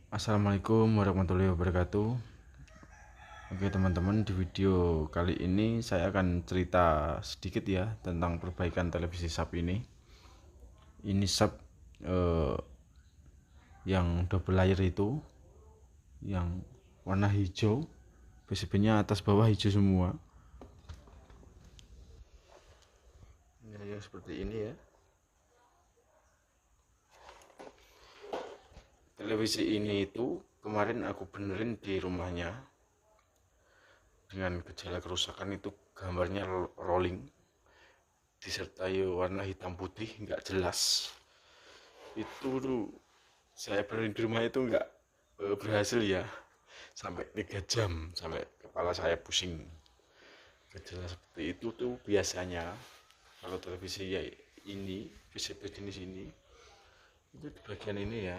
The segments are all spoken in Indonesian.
Assalamualaikum warahmatullahi wabarakatuh. Oke teman-teman, di video kali ini saya akan cerita sedikit ya tentang perbaikan televisi sub ini. Ini sub yang double layer itu, yang warna hijau, PCB-nya atas bawah hijau semua. Ya, seperti ini ya. Televisi ini itu kemarin aku benerin di rumahnya dengan gejala kerusakan itu, gambarnya rolling disertai warna hitam putih nggak jelas. Itu tuh saya benerin di rumah itu nggak berhasil ya, sampai 3 jam sampai kepala saya pusing. Gejala seperti itu tuh biasanya kalau televisi ya ini PCB jenis ini itu di bagian ini ya,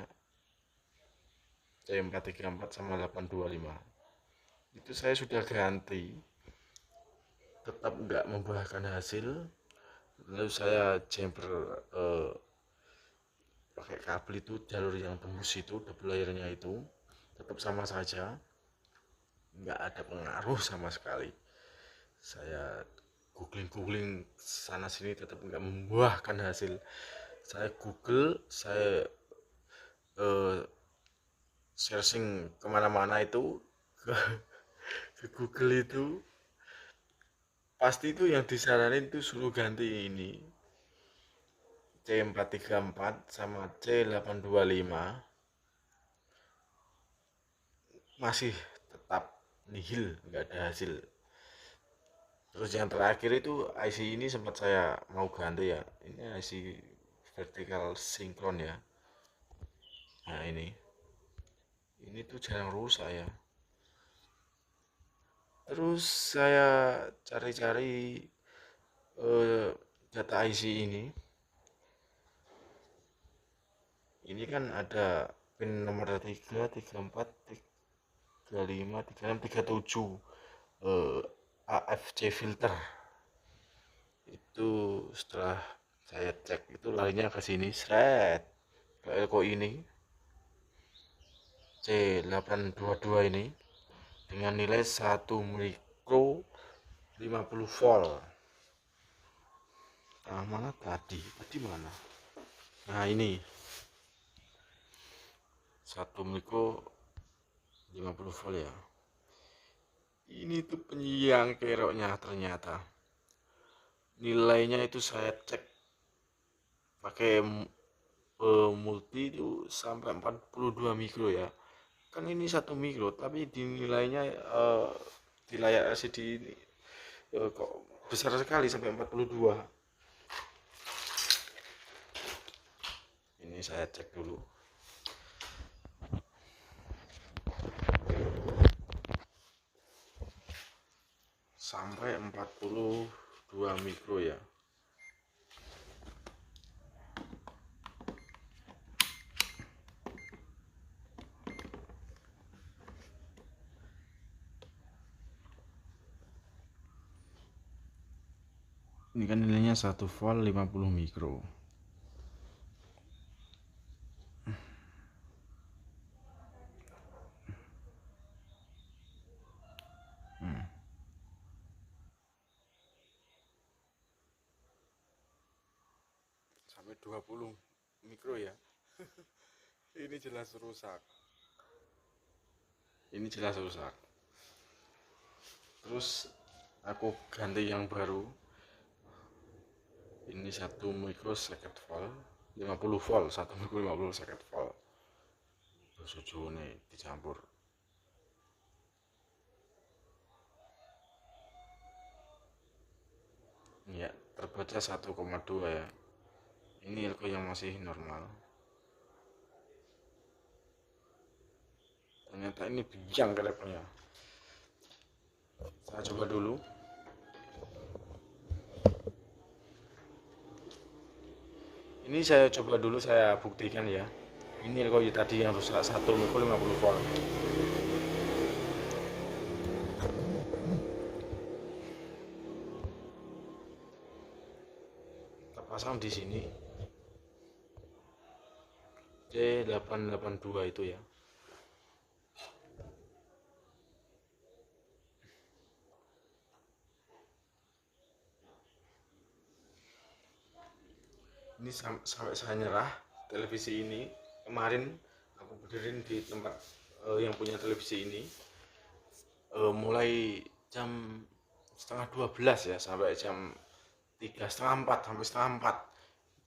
C434 sama 825 itu saya sudah ganti, tetap nggak membuahkan hasil. Lalu saya jumper pakai kabel itu, jalur yang tembus itu double layernya itu tetap sama saja, nggak ada pengaruh sama sekali. Saya googling sana sini tetap nggak membuahkan hasil. Saya google, saya searching kemana-mana itu, ke, ke Google itu pasti itu yang disaranin itu suruh ganti ini C434 sama C825, masih tetap nihil, nggak ada hasil. Terus yang terakhir itu IC ini sempat saya mau ganti ya, ini IC vertical sinkron ya. Nah ini tuh jarang rusak ya. Terus saya cari-cari data IC ini kan ada pin nomor 3, 34, 35, 36, 37 AFC filter. Itu setelah saya cek itu larinya ke sini, seret ke elko ini C822 ini dengan nilai 1 mikro 50 volt. Nah, mana tadi mana? Nah ini 1 mikro 50 volt ya. Ini tuh penyiang keroknya, ternyata nilainya itu saya cek pakai multi itu sampai 42 mikro ya. Kan ini 1 mikro tapi di nilainya di layar LCD ini kok besar sekali sampai 42. Ini saya cek dulu. Sampai 42 mikro ya. Ini kan nilainya 1 volt 50 mikro. Sampai 20 mikro ya. Ini jelas rusak. Ini jelas rusak. Terus aku ganti yang baru. Ini 1 mikro second volt 50 volt, 1 mikro 50 second volt. Sujune dicampur. Ya, terbaca 1,2 ya. Ini elko yang masih normal. Ternyata ini biang kerapnya. Saya coba dulu. Ini saya coba dulu, saya buktikan ya. Ini elko tadi yang rusak 1 mikro 50 volt. Kita pasang di sini C882 itu ya. ini sampai saya nyerah. Televisi ini kemarin aku berdiri di tempat yang punya televisi ini mulai jam setengah 12 ya sampai jam 3 setengah 4 sampai setengah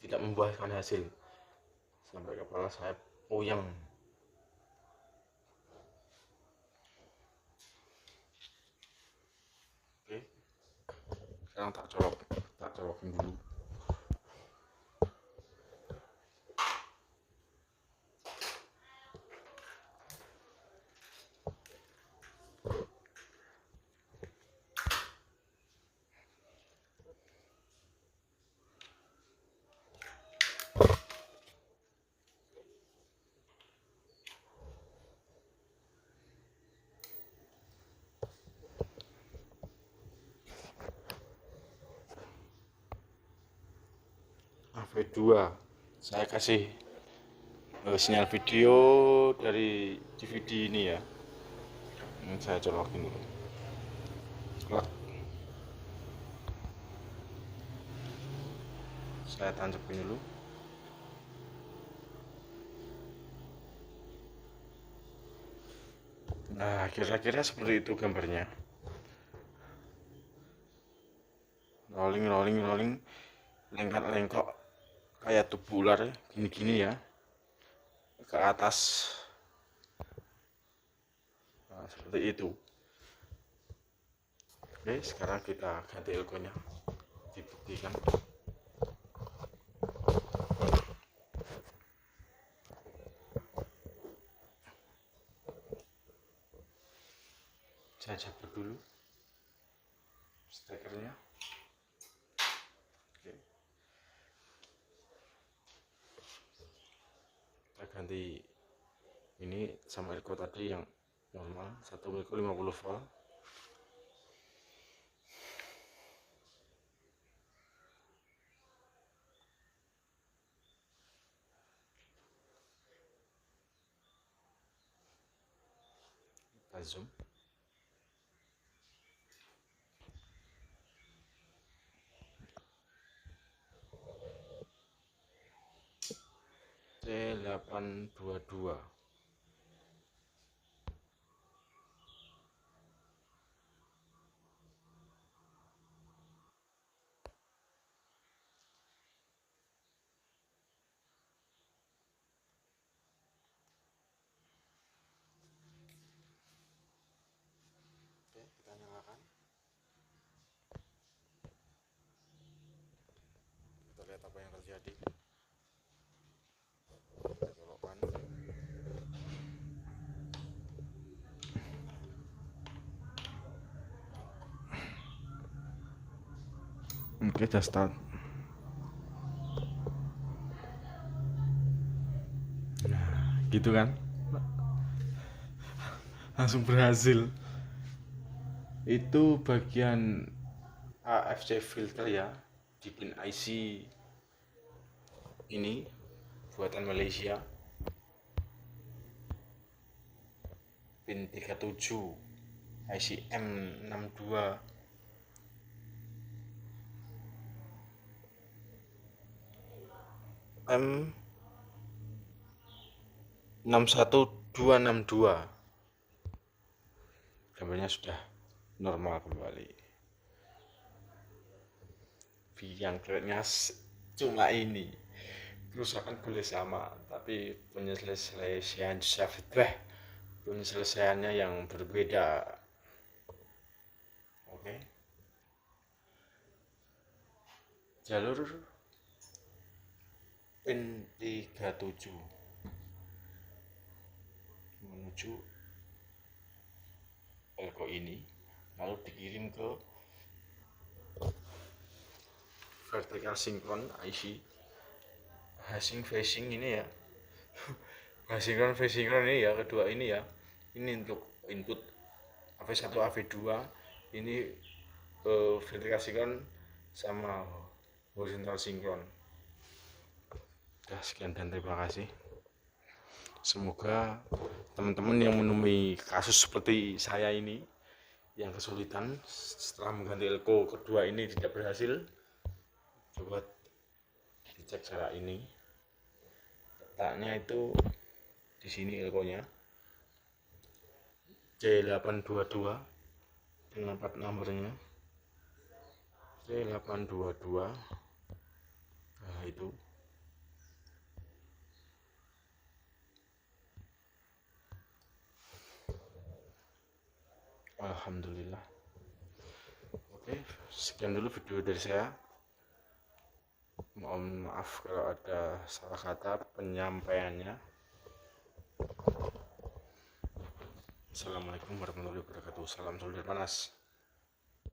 4 tidak membuahkan hasil, sampai kepala saya puyeng. Oke, sekarang tak colokin dulu. AV2 saya kasih sinyal video dari DVD ini ya. Ini saya colokin dulu. Saya tancapin dulu. Nah, kira-kira seperti itu gambarnya. Rolling, lengkok kayak tubuh ular gini-gini ya, ke atas. Nah, seperti itu. Oke, sekarang kita ganti elko-nya, dibuktikan. Saya cabut dulu stekernya. Oke, kita ganti ini sama elko tadi yang normal, 1 elko 50 volt. Kita zoom. T822. Oke, kita nyalakan. Kita lihat apa yang terjadi. Kita colokkan. Oke, udah start. Nah, gitu kan, langsung berhasil. Itu bagian AFC filter ya, di pin IC ini buatan Malaysia, pin 37 IC M62. M61262. Gambarnya sudah normal kembali. Yang kayaknya cuma ini, kerusakan boleh sama, tapi penyelesaiannya yang berbeda. Oke, jalur pin 37 menuju elko ini, lalu dikirim ke vertical synchron IC facing ini ya. Synchron ini ya, kedua ini ya, ini untuk input AV1 AV2, ini vertical synchron sama horizontal synchron. Sekian dan terima kasih. Semoga teman-teman yang menemui kasus seperti saya ini, yang kesulitan setelah mengganti elko kedua ini tidak berhasil, coba cek cara ini. Letaknya itu di sini elkonya C822 dengan plat nomornya C822. Nah itu alhamdulillah. Oke, sekian dulu video dari saya. Mohon maaf kalau ada salah kata penyampaiannya. Assalamualaikum warahmatullahi wabarakatuh. Salam solder panas.